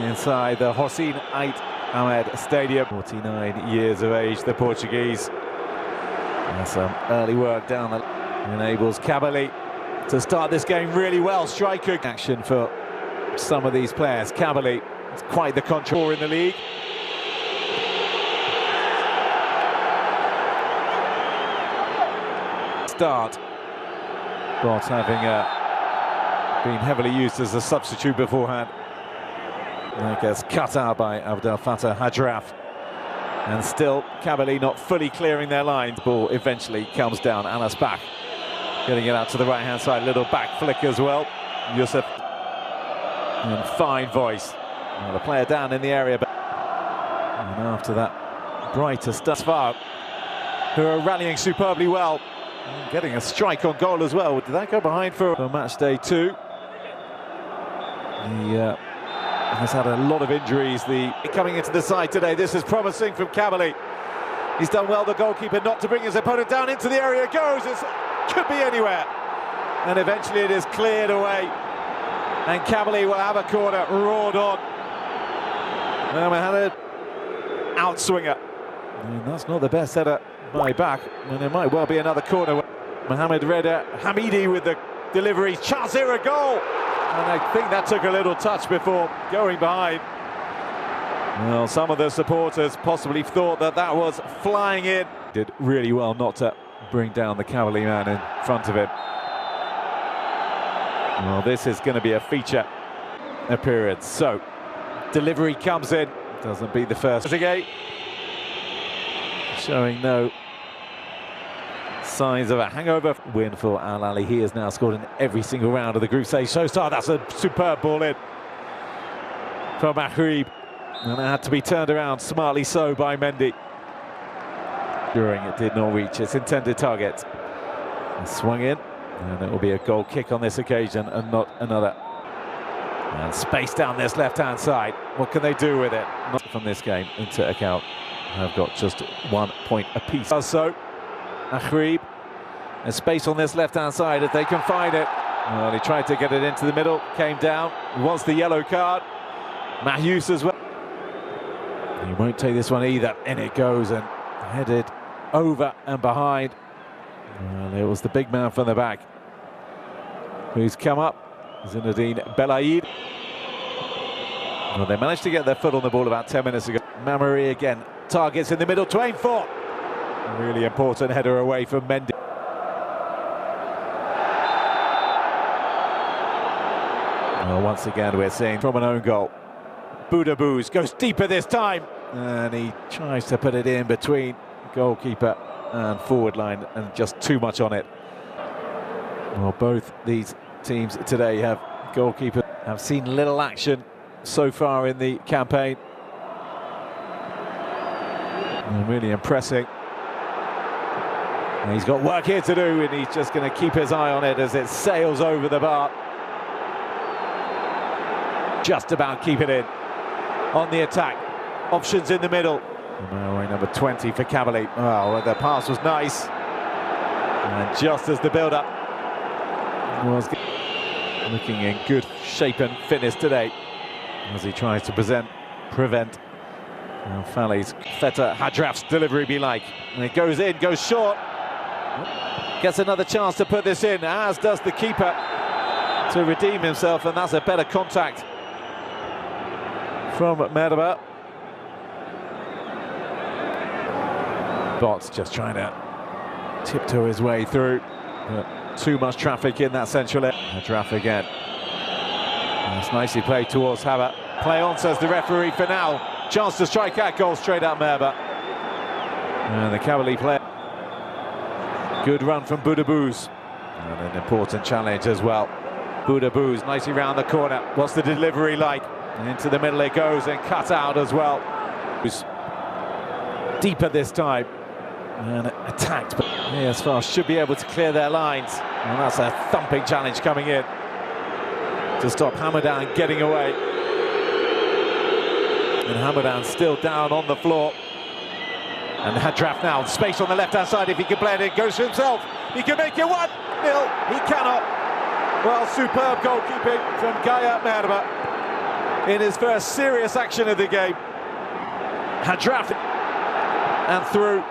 inside the Hossein Ait Ahmed Stadium. 49 years of age, the Portuguese. And some early work down that enables Kabali to start this game really well. Striker action for some of these players. Kabali, it's quite the control in the league. Start. Bot having been heavily used as a substitute beforehand. That gets cut out by Abdel Fattah Hajraf. And still, Kabali not fully clearing their lines. Ball eventually comes down. Anas back, getting it out to the right-hand side. Little back flick as well. Yusuf. And fine voice. Well, the player down in the area. But and after that, brighter stuff. Far, who are rallying superbly well. And getting a strike on goal as well. Did that go behind for match day 2? He has had a lot of injuries. Coming into the side today, this is promising from Kabali. He's done well, the goalkeeper, not to bring his opponent down into the area. It goes, it could be anywhere. And eventually it is cleared away. And Kabali will have a corner, roared on. Mohamed outswinger. And that's not the best header by back, and there might well be another corner. Mohamed Reda Hamidi with the delivery, chance here, a goal. And I think that took a little touch before going behind. Well, some of the supporters possibly thought that that was flying in. Did really well not to bring down the Kabali man in front of him. Well, this is going to be a feature appearance. So, delivery comes in, doesn't beat the first. Again, showing no signs of a hangover. Win for Al Ali. He has now scored in every single round of the group stage so far. That's a superb ball in from Akhrib, and it had to be turned around smartly so by Mendy. During it did not reach its intended target. And swung in, and it will be a goal kick on this occasion and not another. And space down this left-hand side. What can they do with it? Not from this game into account. Have got just 1 point apiece. So, Akhrib, and space on this left-hand side if they can find it. Well, he tried to get it into the middle, came down, wants the yellow card. Mahyus as well. He won't take this one either, and it goes and headed over and behind. Well, it was the big man from the back who's come up, Zinedine Belaid. Well, they managed to get their foot on the ball about 10 minutes ago. Mamari again, targets in the middle to aim for. A really important header away from Mendy. Well, once again, we're seeing from an own goal. Boudabous goes deeper this time, and he tries to put it in between goalkeeper and forward line, and just too much on it. Well, both these teams today have goalkeepers have seen little action so far in the campaign. And really impressing. And he's got work here to do, and he's just going to keep his eye on it as it sails over the bar. Just about keep it in. On the attack, options in the middle. Number 20 for Kabali. Oh, the pass was nice. And just as the build-up was looking in good shape and fitness today, as he tries to prevent Fali's Fattah Hajraf's delivery be like. And it goes in, goes short. Gets another chance to put this in, as does the keeper, to redeem himself, and that's a better contact from Mebara. Bot's just trying to tiptoe his way through. But too much traffic in that central area. Hajraf again. That's nicely played towards Haba. Play on, says the referee for now. Chance to strike out goal straight out Mebara. And the Kabali player. Good run from Boudabous. And an important challenge as well. Boudabous nicely round the corner. What's the delivery like? And into the middle it goes, and cut out as well. Deeper this time. And attacked, but as far should be able to clear their lines. And that's a thumping challenge coming in to stop Hamadan getting away. And Hamadan still down on the floor. And Hajraf now, space on the left-hand side if he can play it, it goes to himself. He can make it 1-0, he cannot. Well, superb goalkeeping from Gaya Merba. in his first serious action of the game. Hadraf and through.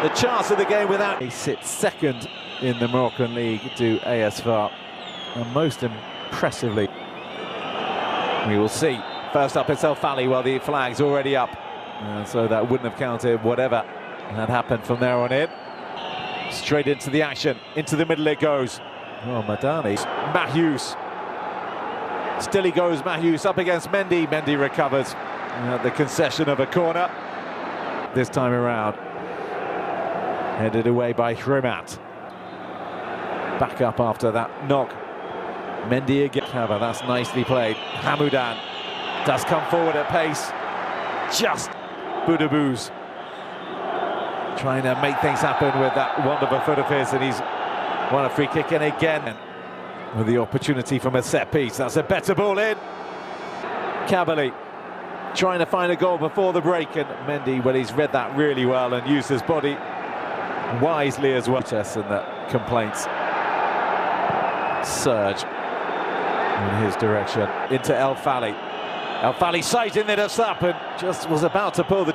The chance of the game without. He sits second in the Moroccan league to AS FAR, and most impressively. We will see. First up, it's El Fally. Well, the flag's already up, and so that wouldn't have counted whatever had happened from there on in. Straight into the action, into the middle it goes. Oh, Madani. Mahius. Still he goes, Mahius up against Mendy. Mendy recovers at the concession of a corner. This time around. Headed away by Hrimat. Back up after that knock. Mendy again. That's nicely played. Hamoudan does come forward at pace. Just Boudebouz trying to make things happen with that wonderful foot of his, and he's won a free kick in again with the opportunity from a set piece. That's a better ball in. Kabali trying to find a goal before the break, and Mendy, well, he's read that really well and used his body wisely as well. And that complaints surge in his direction into El Fally. El Fally sighting this up and just was about to pull the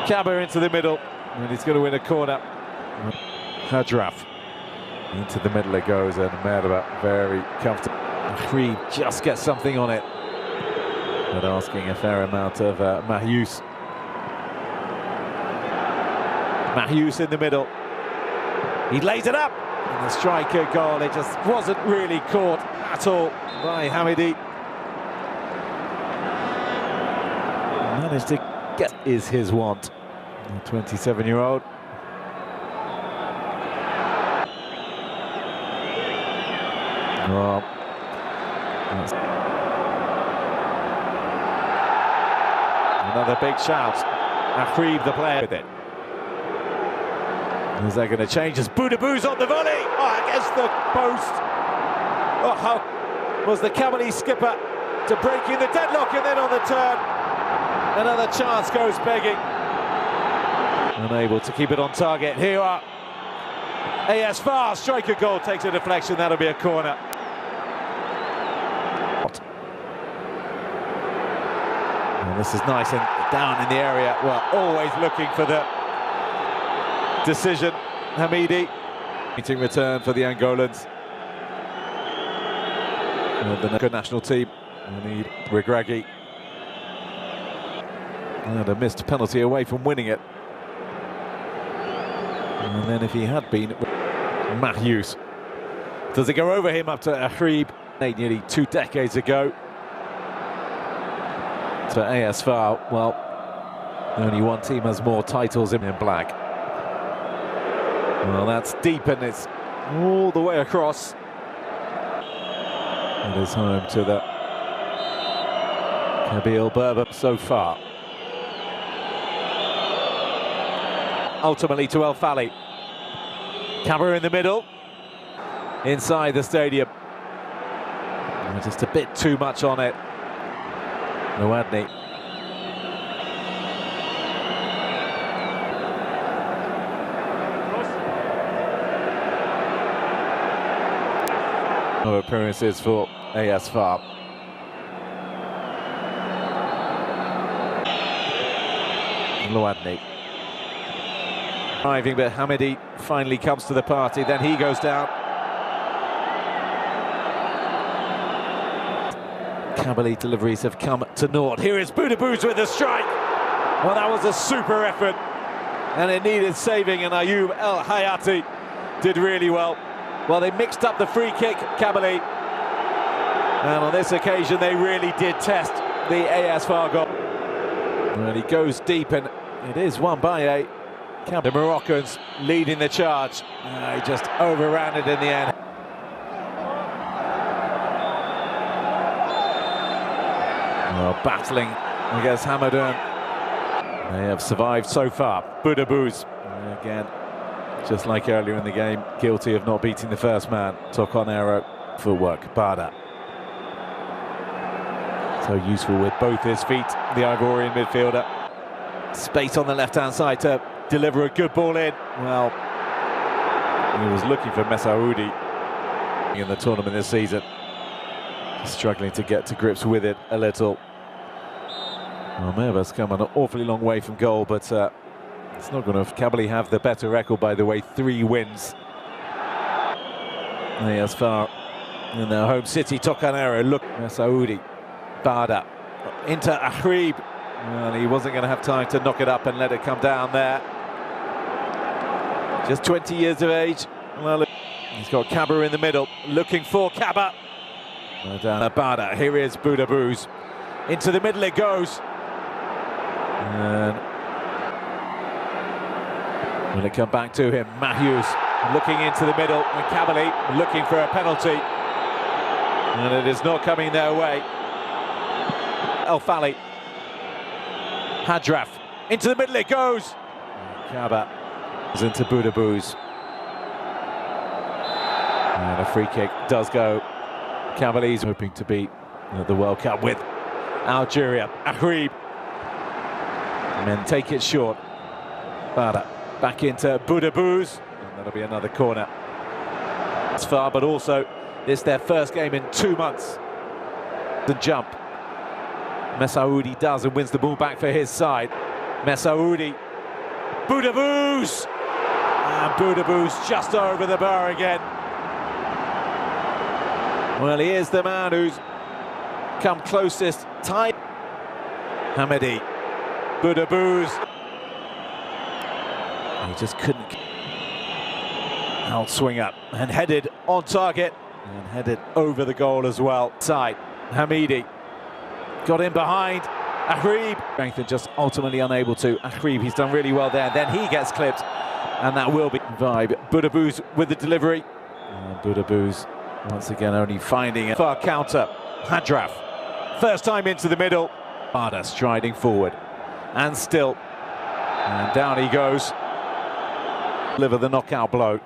Kaba into the middle, and he's going to win a corner. Hadraf into the middle it goes, and Mebara very comfortable. Cree just gets something on it, but asking a fair amount of Mahius. Mahius in the middle. He lays it up, and the striker goal. It just wasn't really caught at all by Hamidi. Managed to get is his want. The 27-year-old. Well, another big shout. Akhrib, the player, with it. Is that going to change as Boudebouz on the volley? Oh, against the post. Oh, how was the Kabali skipper to breaking the deadlock, and then on the turn, another chance goes begging. Unable to keep it on target. Here are AS FAR, striker goal, takes a deflection, that'll be a corner. And this is nice and down in the area. Well, always looking for the decision. Hamidi. Meeting return for the Angolans. And the national team. We need Regragui. And a missed penalty away from winning it. And then if he had been, Mahius. Does it go over him up to Akhrib? Nearly 2 decades ago. To AS FAR, well, only one team has more titles in black. Well, that's deep, and it's all the way across. It is home to the Kabil Berber so far. Ultimately to El Fally. Camera in the middle. Inside the stadium. Just a bit too much on it. Noadni. No appearances for AS FAR. Noadni. Driving, but Hamidi finally comes to the party, then he goes down. Kabali deliveries have come to naught. Here is Boudebouz with the strike. Well, that was a super effort, and it needed saving, and Ayoub El Hayati did really well. Well, they mixed up the free kick, Kabali, and on this occasion they really did test the AS FAR goal. And he goes deep, and it is won by a the Moroccans leading the charge. He just overran it in the end. Well, battling against Hamoudan. They have survived so far. Boudebouz, again, just like earlier in the game, guilty of not beating the first man. Took on arrow, footwork, Bada. So useful with both his feet, the Ivorian midfielder. Space on the left-hand side to deliver a good ball in. Well, he was looking for Messaoudi in the tournament this season. Struggling to get to grips with it a little. Well, Mebara's come an awfully long way from goal, but it's not going to. Kabali have the better record, by the way, 3 wins. They as far in their home city, Tokanera. Look, Saudi, Bada, into Ahrib. Well, he wasn't going to have time to knock it up and let it come down there. Just 20 years of age. Well, he's got Kaba in the middle, looking for Kaba. Down Bada, here is Boudabous. Into the middle it goes. And will it come back to him? Mahius looking into the middle, and Kabali looking for a penalty. And it is not coming their way. El Fali. Hadraf. Into the middle it goes. Kaba is into Boudabous. And a free kick does go. Kabali's hoping to beat the World Cup with Algeria. Ahrib. And then take it short. Bada back into Boudabous. And that'll be another corner. It's far, but also it's their first game in 2 months. The jump. Messaoudi does and wins the ball back for his side. Messaoudi. Boudabous! And Boudabous just over the bar again. Well, he is the man who's come closest. Tight. Hamidi. Boudabous. He just couldn't. Outswinger and headed on target and headed over the goal as well. Side. Hamidi. Got in behind. Ahrib. Strength and just ultimately unable to. Ahrib, he's done really well there. Then he gets clipped. And that will be vibe. Boudabous with the delivery. And Boudabous once again only finding a far counter. Hadraf. First time into the middle. Bada striding forward. And still. And down he goes. Deliver the knockout blow.